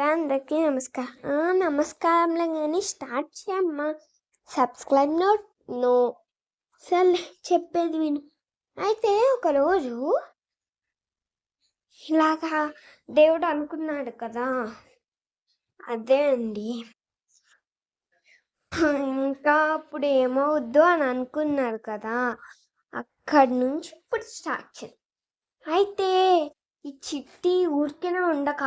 అందరికీ నమస్కారంలో కానీ స్టార్ట్ చేయమ్మా. సబ్స్క్రైబ్ నో సరే చెప్పేది విను. అయితే ఒకరోజు ఇలాగా దేవుడు అనుకున్నాడు కదా, అదే అండి. ఇంకా అప్పుడు ఏమవుద్దు అని అనుకున్నారు కదా, అక్కడి నుంచి ఇప్పుడు స్టార్ట్ చేయండి. అయితే ఈ చిట్టి ఊరికేనే ఉండక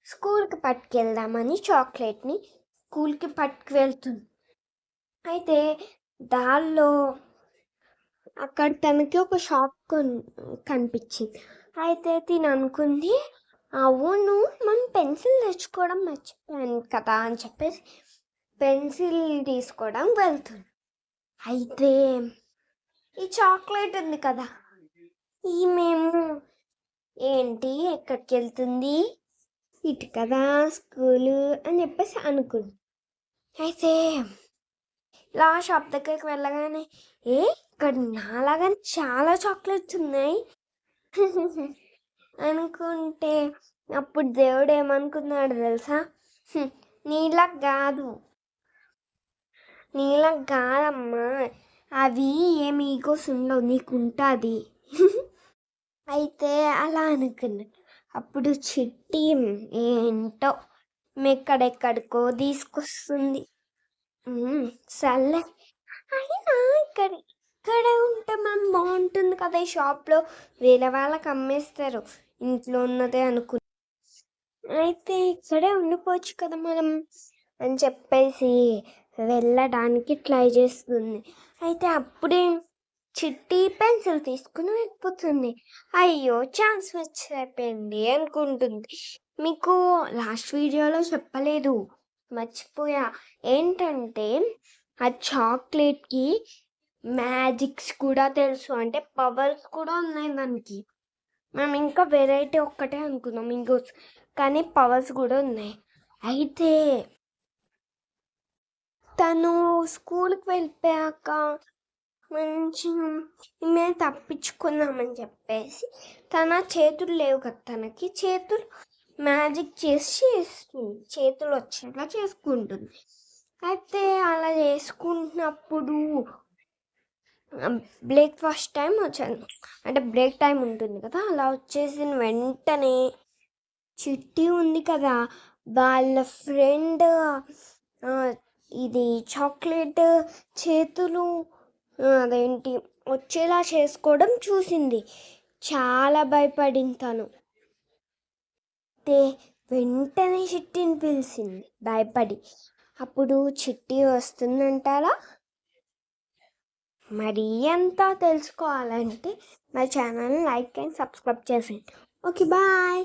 స్కూల్కి పట్టుకెళ్దామని చాక్లెట్ని స్కూల్కి పట్టుకువెళ్తుంది. అయితే దారిలో అక్కడ తనకి ఒక షాప్ కనిపించింది. అయితే తిని అనుకుంది, అవును మనం పెన్సిల్ తెచ్చుకోవడం మర్చిపోయాను కదా అని చెప్పేసి పెన్సిల్ తీసుకోవడం వెళ్తుంది. అయితే ఈ చాక్లెట్ ఉంది కదా, మేము ఏంటి ఎక్కడికి వెళ్తుంది, ఇటు కదా స్కూలు అని చెప్పేసి అనుకుంది. అయితే ఇలా షాప్ దగ్గరికి వెళ్ళగానే ఇక్కడ నాలాగా చాలా చాక్లెట్స్ ఉన్నాయి అనుకుంటే అప్పుడు దేవుడు ఏమనుకున్నాడు తెలుసా, నీలా కాదమ్మా, అవి ఏమి ఈగోస్ ఉండవు, నీకుంటుంది అయితే అలా అనుకున్నాడు. అప్పుడు చిట్టి ఏంటో ఎక్కడెక్కడికో తీసుకొస్తుంది. సర్లే అయినా ఇక్కడ ఉంటే మనం బాగుంటుంది కదా, ఈ షాప్లో వేరే వాళ్ళకి అమ్మేస్తారు, ఇంట్లో ఉన్నదే అనుకుని అయితే ఇక్కడే ఉండిపోవచ్చు కదా మనం అని చెప్పేసి వెళ్ళడానికి ట్రై చేస్తుంది. అయితే అప్పుడే చిట్టి పెన్సిల్ తీసుకుని వెళ్ళిపోతుంది. అయ్యో ఛాన్స్ మిస్ అయిపోయింది అనుకుంటుంది. మీకు లాస్ట్ వీడియోలో చెప్పలేదు, మర్చిపోయా. ఏంటంటే ఆ చాక్లెట్కి మ్యాజిక్స్ కూడా తెలుసు, అంటే పవర్స్ కూడా ఉన్నాయి దానికి. మనం ఇంకా వెరైటీ ఒక్కటే అనుకున్నాం ఇంకో, కానీ పవర్స్ కూడా ఉన్నాయి. అయితే తను స్కూల్కి వెళ్ళిపోయాక మంచిగా మేము తప్పించుకుందామని చెప్పేసి తన చేతులు లేవు కదా, తనకి చేతులు మ్యాజిక్ చేసి చేతులు వచ్చేలా చేసుకుంటుంది. అయితే అలా చేసుకుంటున్నప్పుడు బ్రేక్ఫాస్ట్ టైం వచ్చాను, అంటే బ్రేక్ టైం ఉంటుంది కదా, అలా వచ్చేసిన వెంటనే చిట్టి ఉంది కదా, వాళ్ళ ఫ్రెండ్ ఇది చాక్లెట్ చేతులు అదేంటి వచ్చేలా చేసుకోవడం చూసింది. చాలా భయపడింది తను. వెంటనే చిట్టిని పిలిచింది భయపడి. అప్పుడు చిట్టి వస్తుందంటారా? మరి అంతా తెలుసుకోవాలంటే మా ఛానల్ని లైక్ అండ్ సబ్స్క్రైబ్ చేసేయండి. Okay bye.